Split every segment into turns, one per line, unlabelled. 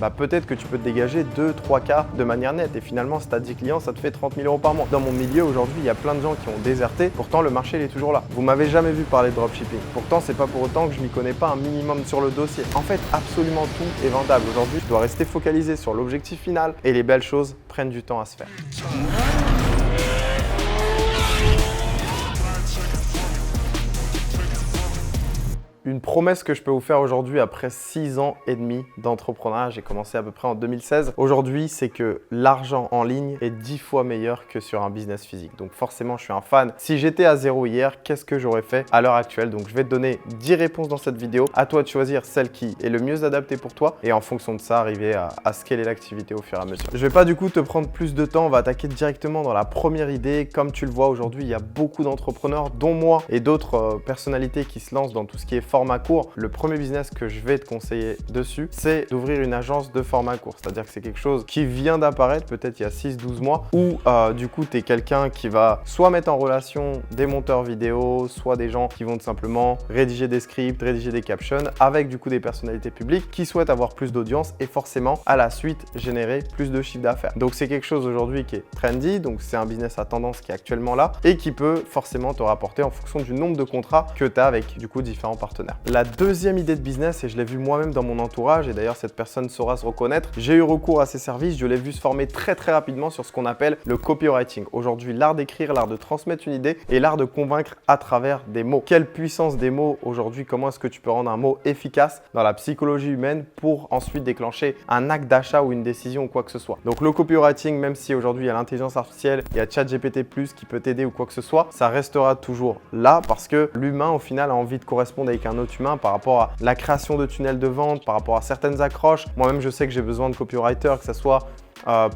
bah peut-être que tu peux te dégager 2-3K de manière nette. Et finalement, si tu as 10 clients, ça te fait 30 000 euros par mois. Dans mon milieu, aujourd'hui, il y a plein de gens qui ont déserté. Pourtant, le marché, il est toujours là. Vous m'avez jamais vu parler de dropshipping. Pourtant, c'est pas pour autant que je m'y connais pas un minimum sur le dossier. En fait, absolument tout est vendable. Aujourd'hui, tu dois rester focalisé sur l'objectif final et les belles choses prennent du temps à se faire. Une promesse que je peux vous faire aujourd'hui après 6 ans et demi d'entrepreneuriat, j'ai commencé à peu près en 2016. Aujourd'hui, c'est que l'argent en ligne est 10 fois meilleur que sur un business physique. Donc forcément, je suis un fan. Si j'étais à zéro hier, qu'est-ce que j'aurais fait à l'heure actuelle? Donc je vais te donner 10 réponses dans cette vidéo. À toi de choisir celle qui est le mieux adaptée pour toi et en fonction de ça, arriver à scaler l'activité au fur et à mesure. Je vais pas du coup te prendre plus de temps, on va attaquer directement dans la première idée. Comme tu le vois aujourd'hui, il y a beaucoup d'entrepreneurs, dont moi et d'autres personnalités qui se lancent dans tout ce qui est format court. Le premier business que je vais te conseiller dessus, c'est d'ouvrir une agence de format court. C'est-à-dire que c'est quelque chose qui vient d'apparaître peut-être il y a 6-12 mois où du coup, tu es quelqu'un qui va soit mettre en relation des monteurs vidéo, soit des gens qui vont tout simplement rédiger des scripts, rédiger des captions avec du coup des personnalités publiques qui souhaitent avoir plus d'audience et forcément à la suite générer plus de chiffre d'affaires. Donc c'est quelque chose aujourd'hui qui est trendy, donc c'est un business à tendance qui est actuellement là et qui peut forcément te rapporter en fonction du nombre de contrats que tu as avec du coup différents partenaires. La deuxième idée de business, et je l'ai vu moi-même dans mon entourage, et d'ailleurs cette personne saura se reconnaître, j'ai eu recours à ses services, je l'ai vu se former très rapidement sur ce qu'on appelle le copywriting. Aujourd'hui, l'art d'écrire, l'art de transmettre une idée et l'art de convaincre à travers des mots. Quelle puissance des mots aujourd'hui, comment est-ce que tu peux rendre un mot efficace dans la psychologie humaine pour ensuite déclencher un acte d'achat ou une décision ou quoi que ce soit. Donc le copywriting, même si aujourd'hui il y a l'intelligence artificielle, il y a ChatGPT+, qui peut t'aider ou quoi que ce soit, ça restera toujours là parce que l'humain au final a envie de correspondre avec un autre humain par rapport à la création de tunnels de vente, par rapport à certaines accroches. Moi-même, je sais que j'ai besoin de copywriters, que ce soit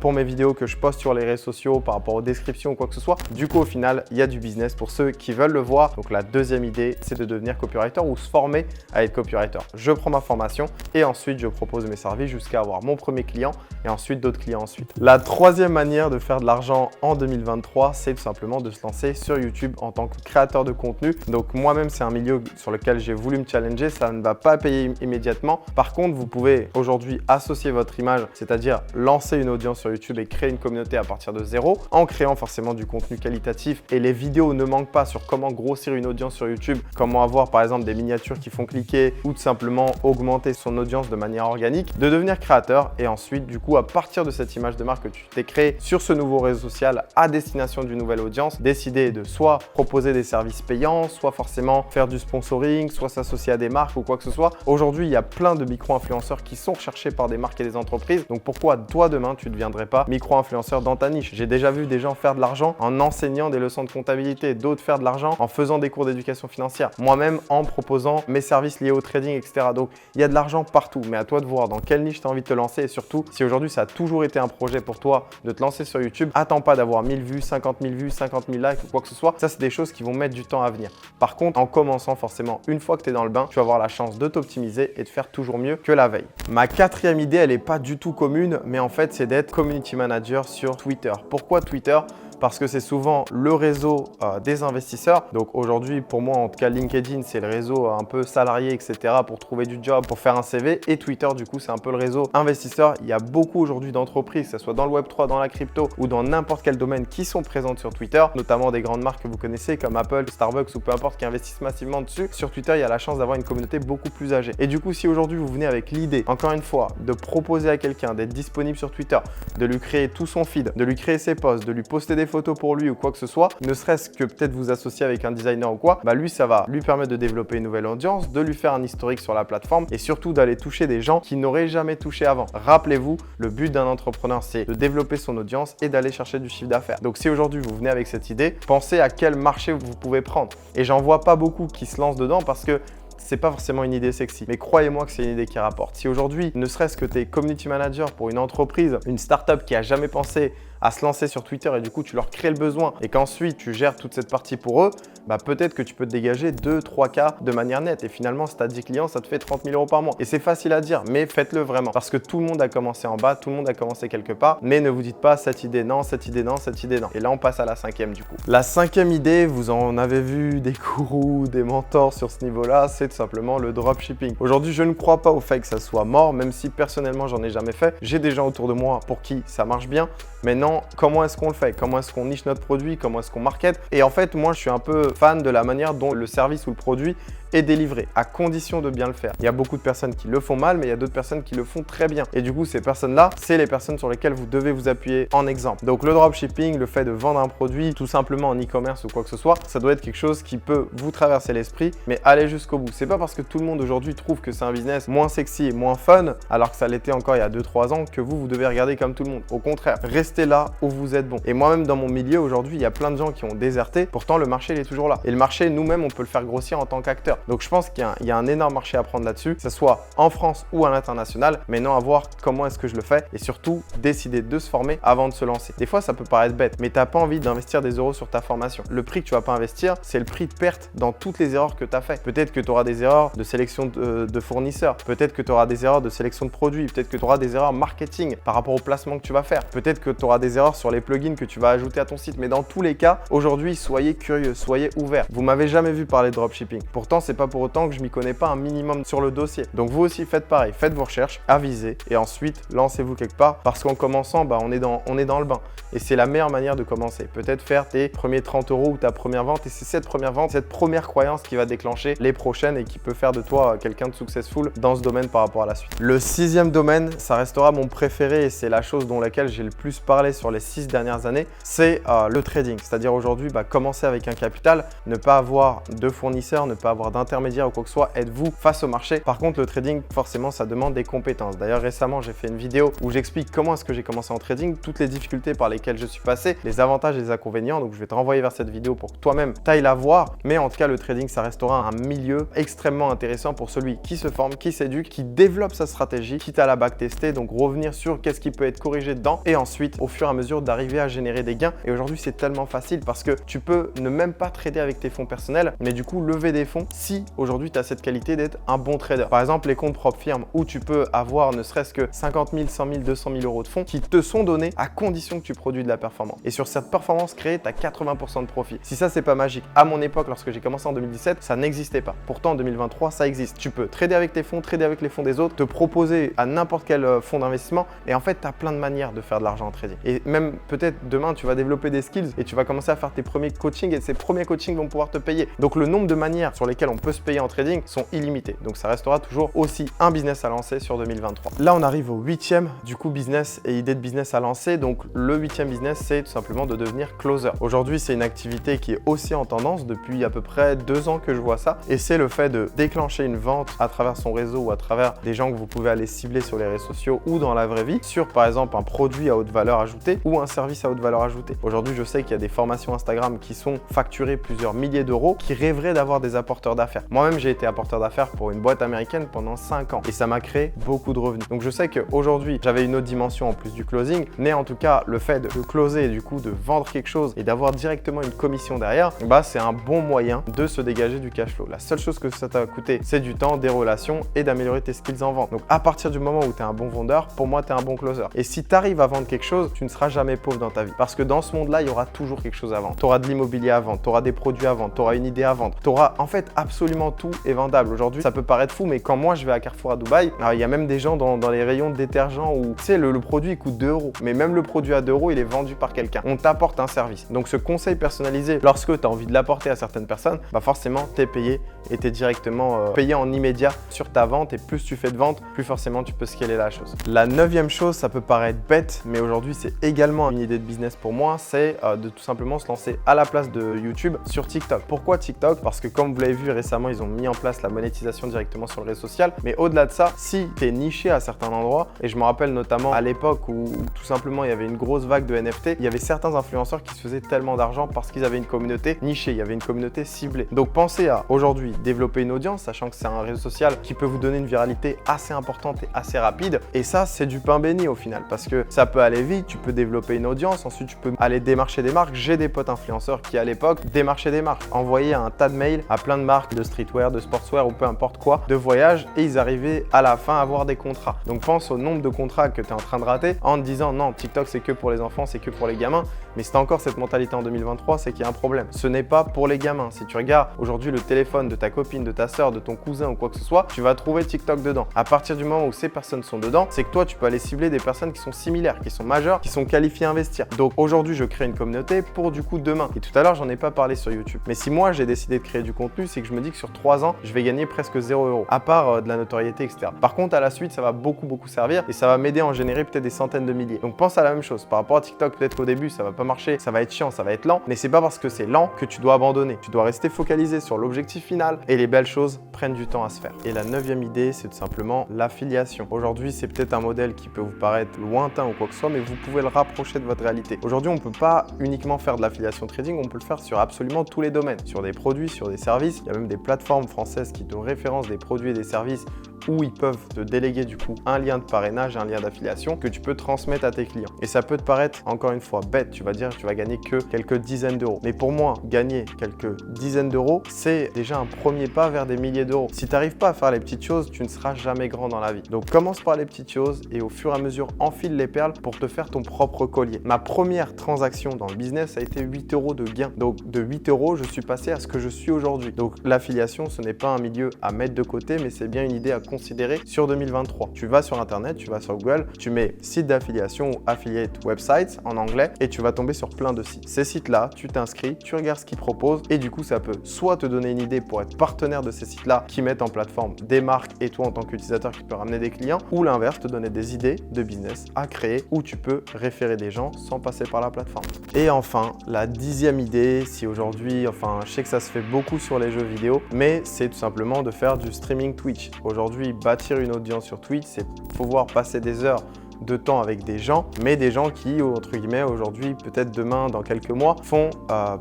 pour mes vidéos que je poste sur les réseaux sociaux, par rapport aux descriptions ou quoi que ce soit. Du coup, au final, il y a du business pour ceux qui veulent le voir. Donc, la deuxième idée, c'est de devenir copywriter ou se former à être copywriter. Je prends ma formation et ensuite, je propose mes services jusqu'à avoir mon premier client et ensuite d'autres clients ensuite. La troisième manière de faire de l'argent en 2023, c'est tout simplement de se lancer sur YouTube en tant que créateur de contenu. Donc, moi-même, c'est un milieu sur lequel j'ai voulu me challenger. Ça ne va pas payer immédiatement. Par contre, vous pouvez aujourd'hui associer votre image, c'est-à-dire lancer une audience sur YouTube et créer une communauté à partir de zéro en créant forcément du contenu qualitatif. Et les vidéos ne manquent pas sur comment grossir une audience sur YouTube, comment avoir par exemple des miniatures qui font cliquer ou tout simplement augmenter son audience de manière organique, de devenir créateur et ensuite du coup à partir de cette image de marque que tu t'es créée sur ce nouveau réseau social à destination d'une nouvelle audience, décider de soit proposer des services payants, soit forcément faire du sponsoring, soit s'associer à des marques ou quoi que ce soit. Aujourd'hui, il y a plein de micro-influenceurs qui sont recherchés par des marques et des entreprises. Donc pourquoi toi demain tu ne deviendrais pas micro-influenceur dans ta niche? J'ai déjà vu des gens faire de l'argent en enseignant des leçons de comptabilité, d'autres faire de l'argent en faisant des cours d'éducation financière, moi-même en proposant mes services liés au trading, etc. Donc il y a de l'argent partout, mais à toi de voir dans quelle niche tu as envie de te lancer et surtout si aujourd'hui ça a toujours été un projet pour toi de te lancer sur YouTube, attends pas d'avoir 1000 vues, 50 000 vues, 50 000 likes ou quoi que ce soit. Ça, c'est des choses qui vont mettre du temps à venir. Par contre, en commençant forcément, une fois que tu es dans le bain, tu vas avoir la chance de t'optimiser et de faire toujours mieux que la veille. Ma quatrième idée, elle n'est pas du tout commune, mais en fait, c'est d'être community manager sur Twitter. Pourquoi Twitter? Parce que c'est souvent le réseau des investisseurs. Donc aujourd'hui, pour moi, en tout cas, LinkedIn, c'est le réseau un peu salarié, etc. pour trouver du job, pour faire un CV. Et Twitter, du coup, c'est un peu le réseau investisseur. Il y a beaucoup aujourd'hui d'entreprises, que ce soit dans le Web3, dans la crypto ou dans n'importe quel domaine qui sont présentes sur Twitter, notamment des grandes marques que vous connaissez comme Apple, Starbucks ou peu importe qui investissent massivement dessus. Sur Twitter, il y a la chance d'avoir une communauté beaucoup plus âgée. Et du coup, si aujourd'hui, vous venez avec l'idée, encore une fois, de proposer à quelqu'un d'être disponible sur Twitter, de lui créer tout son feed, de lui créer ses posts, de lui poster des photos pour lui ou quoi que ce soit, ne serait-ce que peut-être vous associer avec un designer ou quoi, bah lui ça va lui permettre de développer une nouvelle audience, de lui faire un historique sur la plateforme et surtout d'aller toucher des gens qui n'auraient jamais touché avant. Rappelez-vous, le but d'un entrepreneur c'est de développer son audience et d'aller chercher du chiffre d'affaires. Donc si aujourd'hui vous venez avec cette idée, pensez à quel marché vous pouvez prendre. Et j'en vois pas beaucoup qui se lancent dedans parce que c'est pas forcément une idée sexy, mais croyez-moi que c'est une idée qui rapporte. Si aujourd'hui, ne serait-ce que tu es community manager pour une entreprise, une startup qui a jamais pensé à se lancer sur Twitter et du coup tu leur crées le besoin et qu'ensuite tu gères toute cette partie pour eux, bah peut-être que tu peux te dégager 2-3K de manière nette et finalement si tu as 10 clients ça te fait 30 000 € par mois. Et c'est facile à dire mais faites-le vraiment parce que tout le monde a commencé en bas, tout le monde a commencé quelque part, mais ne vous dites pas cette idée non, cette idée non, cette idée non. Et là on passe à la cinquième du coup. La cinquième idée, vous en avez vu des gourous, des mentors sur ce niveau-là, c'est tout simplement le dropshipping. Aujourd'hui je ne crois pas au fait que ça soit mort, même si personnellement j'en ai jamais fait. J'ai des gens autour de moi pour qui ça marche bien. Maintenant, comment est-ce qu'on le fait? Comment est-ce qu'on niche notre produit? Comment est-ce qu'on market? Et en fait, moi, je suis un peu fan de la manière dont le service ou le produit est délivré, à condition de bien le faire. Il y a beaucoup de personnes qui le font mal, mais il y a d'autres personnes qui le font très bien. Et du coup, ces personnes-là, c'est les personnes sur lesquelles vous devez vous appuyer en exemple. Donc, le dropshipping, le fait de vendre un produit tout simplement en e-commerce ou quoi que ce soit, ça doit être quelque chose qui peut vous traverser l'esprit, mais aller jusqu'au bout. C'est pas parce que tout le monde aujourd'hui trouve que c'est un business moins sexy et moins fun, alors que ça l'était encore il y a 2-3 ans, que vous devez regarder comme tout le monde. Au contraire, restez là où vous êtes bon. Et moi-même, dans mon milieu, aujourd'hui, il y a plein de gens qui ont déserté. Pourtant, le marché, il est toujours là. Et le marché, nous-mêmes, on peut le faire grossir en tant qu'acteur. Donc, je pense qu'il y a un énorme marché à prendre là-dessus, que ce soit en France ou à l'international. Maintenant, à voir comment est-ce que je le fais et surtout, décider de se former avant de se lancer. Des fois, ça peut paraître bête, mais tu n'as pas envie d'investir des euros sur ta formation. Le prix que tu vas pas investir, c'est le prix de perte dans toutes les erreurs que tu as fait. Peut-être que tu auras des erreurs de sélection de fournisseurs. Peut-être que tu auras des erreurs de sélection de produits. Peut-être que tu auras des erreurs marketing par rapport au placement que tu vas faire. Peut-être que tu auras des erreurs sur les plugins que tu vas ajouter à ton site. Mais dans tous les cas, aujourd'hui, soyez curieux, soyez ouverts. Vous m'avez jamais vu parler de dropshipping. Pourtant, c'est pas pour autant que je m'y connais pas un minimum sur le dossier. Donc vous aussi, faites pareil. Faites vos recherches, avisez et ensuite, lancez-vous quelque part parce qu'en commençant, on est dans le bain. Et c'est la meilleure manière de commencer. Peut-être faire tes premiers 30 € ou ta première vente. Et c'est cette première vente, cette première croyance qui va déclencher les prochaines et qui peut faire de toi quelqu'un de successful dans ce domaine par rapport à la suite. Le sixième domaine, ça restera mon préféré et c'est la chose dont laquelle j'ai le plus parlé sur les 6 dernières années, c'est le trading. C'est-à-dire aujourd'hui, commencer avec un capital, ne pas avoir de fournisseurs, ne pas avoir d'intermédiaire ou quoi que ce soit, êtes-vous face au marché. Par contre, le trading, forcément, ça demande des compétences. D'ailleurs, récemment, j'ai fait une vidéo où j'explique comment est-ce que j'ai commencé en trading, toutes les difficultés par lesquelles je suis passé, les avantages et les inconvénients. Donc, je vais te renvoyer vers cette vidéo pour que toi-même tu ailles la voir. Mais en tout cas, le trading, ça restera un milieu extrêmement intéressant pour celui qui se forme, qui s'éduque, qui développe sa stratégie, quitte à la backtester. Donc, revenir sur qu'est-ce qui peut être corrigé dedans et ensuite, au fur et à mesure, d'arriver à générer des gains. Et aujourd'hui, c'est tellement facile parce que tu peux ne même pas trader avec tes fonds personnels, mais du coup, lever des fonds si aujourd'hui, tu as cette qualité d'être un bon trader. Par exemple, les comptes propres firmes où tu peux avoir ne serait-ce que 50 000, 100 000, 200 000 € de fonds qui te sont donnés à condition que tu produis de la performance. Et sur cette performance créée, tu as 80% de profit. Si ça, c'est pas magique. À mon époque, lorsque j'ai commencé en 2017, ça n'existait pas. Pourtant, en 2023, ça existe. Tu peux trader avec tes fonds, trader avec les fonds des autres, te proposer à n'importe quel fonds d'investissement. Et en fait, tu as plein de manières de faire de l'argent en trading. Et même peut-être demain, tu vas développer des skills et tu vas commencer à faire tes premiers coachings et ces premiers coachings vont pouvoir te payer. Donc, le nombre de manières sur lesquelles on peut se payer en trading sont illimités. Donc, ça restera toujours aussi un business à lancer sur 2023. Là, on arrive au 8e du coup business et idée de business à lancer. Donc, le 8e business, c'est tout simplement de devenir closer. Aujourd'hui, c'est une activité qui est aussi en tendance depuis à peu près 2 ans que je vois ça. Et c'est le fait de déclencher une vente à travers son réseau ou à travers des gens que vous pouvez aller cibler sur les réseaux sociaux ou dans la vraie vie sur par exemple un produit à haute valeur ajoutée ou un service à haute valeur ajoutée. Aujourd'hui, je sais qu'il y a des formations Instagram qui sont facturées plusieurs milliers d'euros qui rêveraient d'avoir des apporteurs d'affaires. Moi-même, j'ai été apporteur d'affaires pour une boîte américaine pendant 5 ans et ça m'a créé beaucoup de revenus. Donc, je sais qu'aujourd'hui, j'avais une autre dimension en plus du closing, mais en tout cas, le fait de closer et du coup de vendre quelque chose et d'avoir directement une commission derrière, c'est un bon moyen de se dégager du cash flow. La seule chose que ça t'a coûté, c'est du temps, des relations et d'améliorer tes skills en vente. Donc, à partir du moment où tu es un bon vendeur, pour moi, tu es un bon closer. Et si tu arrives à vendre quelque chose, tu ne seras jamais pauvre dans ta vie. Parce que dans ce monde-là, il y aura toujours quelque chose à vendre. Tu auras de l'immobilier à vendre, tu auras des produits à vendre, tu auras une idée à vendre. Tu auras en fait absolument tout est vendable. Aujourd'hui, ça peut paraître fou, mais quand moi je vais à Carrefour à Dubaï, il y a même des gens dans les rayons de détergents où tu sais, le produit il coûte 2 €. Mais même le produit à 2 €, il est vendu par quelqu'un. On t'apporte un service. Donc ce conseil personnalisé, lorsque tu as envie de l'apporter à certaines personnes, forcément tu es payé et tu es directement payé en immédiat sur ta vente. Et plus tu fais de ventes, plus forcément tu peux scaler la chose. La 9e chose, ça peut paraître bête, mais aujourd'hui c'est également une idée de business pour moi, c'est de tout simplement se lancer à la place de YouTube sur TikTok. Pourquoi TikTok? Parce que comme vous l'avez vu récemment, ils ont mis en place la monétisation directement sur le réseau social. Mais au-delà de ça, si tu es niché à certains endroits, et je me rappelle notamment à l'époque où tout simplement il y avait une grosse vague de NFT, il y avait certains influenceurs qui se faisaient tellement d'argent parce qu'ils avaient une communauté nichée, il y avait une communauté ciblée. Donc pensez à aujourd'hui développer une audience, sachant que c'est un réseau social qui peut vous donner une viralité assez importante et assez rapide. Et ça, c'est du pain béni au final, parce que ça peut aller vite, tu peux développer une audience, ensuite tu peux aller démarcher des marques. J'ai des potes influenceurs qui à l'époque démarchaient des marques, envoyaient un tas de mails à plein de marques de streetwear, de sportswear ou peu importe quoi, de voyage, et ils arrivaient à la fin à avoir des contrats. Donc pense au nombre de contrats que tu es en train de rater en te disant non, TikTok c'est que pour les enfants, c'est que pour les gamins. Mais c'est encore cette mentalité en 2023, c'est qu'il y a un problème. Ce n'est pas pour les gamins. Si tu regardes aujourd'hui le téléphone de ta copine, de ta soeur, de ton cousin ou quoi que ce soit, tu vas trouver TikTok dedans. À partir du moment où ces personnes sont dedans, c'est que toi tu peux aller cibler des personnes qui sont similaires, qui sont majeures, qui sont qualifiées à investir. Donc aujourd'hui je crée une communauté pour du coup demain. Et tout à l'heure j'en ai pas parlé sur YouTube. Mais si moi j'ai décidé de créer du contenu, c'est que je me dis que sur 3 ans, je vais gagner presque 0 €, à part de la notoriété, etc. Par contre à la suite, ça va beaucoup servir et ça va m'aider à en générer peut-être des centaines de milliers. Donc pense à la même chose. Par rapport à TikTok, peut-être qu'au début ça va pas marcher, ça va être chiant, ça va être lent, mais c'est pas parce que c'est lent que tu dois abandonner. Tu dois rester focalisé sur l'objectif final et les belles choses prennent du temps à se faire. Et la 9e idée, c'est tout simplement l'affiliation. Aujourd'hui, c'est peut-être un modèle qui peut vous paraître lointain ou quoi que ce soit, mais vous pouvez le rapprocher de votre réalité. Aujourd'hui, on ne peut pas uniquement faire de l'affiliation trading, on peut le faire sur absolument tous les domaines, sur des produits, sur des services. Il y a même des plateformes françaises qui te référencent des produits et des services où ils peuvent te déléguer du coup un lien de parrainage, un lien d'affiliation que tu peux transmettre à tes clients. Et ça peut te paraître encore une fois bête, tu vas dire que tu vas gagner que quelques dizaines d'euros. Mais pour moi, gagner quelques dizaines d'euros, c'est déjà un premier pas vers des milliers d'euros. Si tu n'arrives pas à faire les petites choses, tu ne seras jamais grand dans la vie. Donc commence par les petites choses et au fur et à mesure enfile les perles pour te faire ton propre collier. Ma première transaction dans le business a été 8 € de gain. Donc de 8 €, je suis passé à ce que je suis aujourd'hui. Donc l'affiliation, ce n'est pas un milieu à mettre de côté, mais c'est bien une idée à considérer sur 2023. Tu vas sur internet, tu vas sur Google, tu mets site d'affiliation ou affiliate websites en anglais et tu vas tomber sur plein de sites. Ces sites-là, tu t'inscris, tu regardes ce qu'ils proposent et du coup ça peut soit te donner une idée pour être partenaire de ces sites-là qui mettent en plateforme des marques et toi en tant qu'utilisateur qui peut ramener des clients, ou l'inverse, te donner des idées de business à créer où tu peux référer des gens sans passer par la plateforme. Et enfin, la 10e idée, si aujourd'hui, je sais que ça se fait beaucoup sur les jeux vidéo, mais c'est tout simplement de faire du streaming Twitch. Aujourd'hui, bâtir une audience sur Twitch, c'est pouvoir passer des heures de temps avec des gens, mais des gens qui, entre guillemets, aujourd'hui, peut-être demain, dans quelques mois, font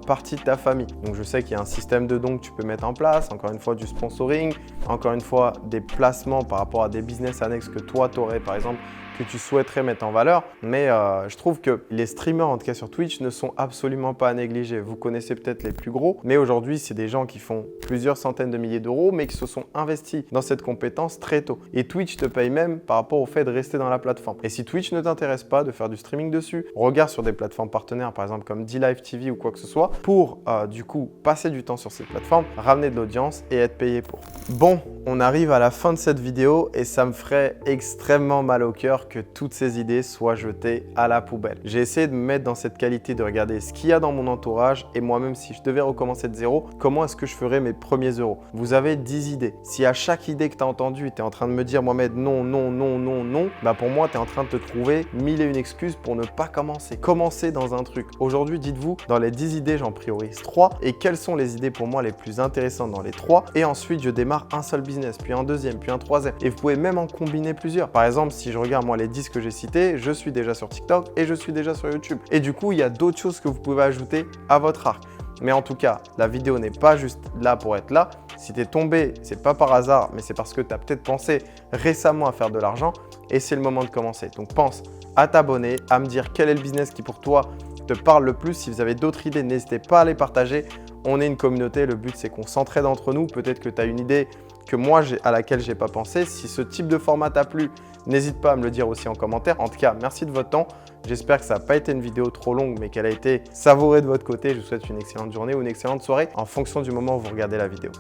partie de ta famille. Donc je sais qu'il y a un système de dons que tu peux mettre en place, encore une fois du sponsoring, encore une fois des placements par rapport à des business annexes que toi tu aurais par exemple, que tu souhaiterais mettre en valeur, mais je trouve que les streamers, en tout cas sur Twitch, ne sont absolument pas à négliger. Vous connaissez peut-être les plus gros, mais aujourd'hui, c'est des gens qui font plusieurs centaines de milliers d'euros, mais qui se sont investis dans cette compétence très tôt. Et Twitch te paye même par rapport au fait de rester dans la plateforme. Et si Twitch ne t'intéresse pas de faire du streaming dessus, regarde sur des plateformes partenaires, par exemple comme DLive TV ou quoi que ce soit, pour du coup passer du temps sur cette plateforme, ramener de l'audience et être payé pour. Bon, on arrive à la fin de cette vidéo et ça me ferait extrêmement mal au cœur que toutes ces idées soient jetées à la poubelle. J'ai essayé de me mettre dans cette qualité de regarder ce qu'il y a dans mon entourage et moi-même, si je devais recommencer de zéro, comment est-ce que je ferais mes premiers euros? Vous avez 10 idées. Si à chaque idée que tu as entendue, tu es en train de me dire Mohamed non, non, non, non, non, bah pour moi, tu es en train de te trouver 1001 excuses pour ne pas commencer. Commencez dans un truc. Aujourd'hui, dites-vous, dans les 10 idées, j'en priorise 3 et quelles sont les idées pour moi les plus intéressantes dans les 3 et ensuite, je démarre un seul business, puis un deuxième, puis un troisième et vous pouvez même en combiner plusieurs. Par exemple, si je regarde moi les 10 que j'ai cités, je suis déjà sur TikTok et je suis déjà sur YouTube. Et du coup, il y a d'autres choses que vous pouvez ajouter à votre arc. Mais en tout cas, la vidéo n'est pas juste là pour être là. Si tu es tombé, c'est pas par hasard, mais c'est parce que tu as peut-être pensé récemment à faire de l'argent et c'est le moment de commencer. Donc pense à t'abonner, à me dire quel est le business qui pour toi te parle le plus. Si vous avez d'autres idées, n'hésitez pas à les partager. On est une communauté, le but c'est qu'on s'entraide entre nous. Peut-être que tu as une idée que moi à laquelle j'ai pas pensé. Si ce type de format t'a plu, n'hésite pas à me le dire aussi en commentaire. En tout cas, merci de votre temps. J'espère que ça n'a pas été une vidéo trop longue, mais qu'elle a été savourée de votre côté. Je vous souhaite une excellente journée ou une excellente soirée en fonction du moment où vous regardez la vidéo.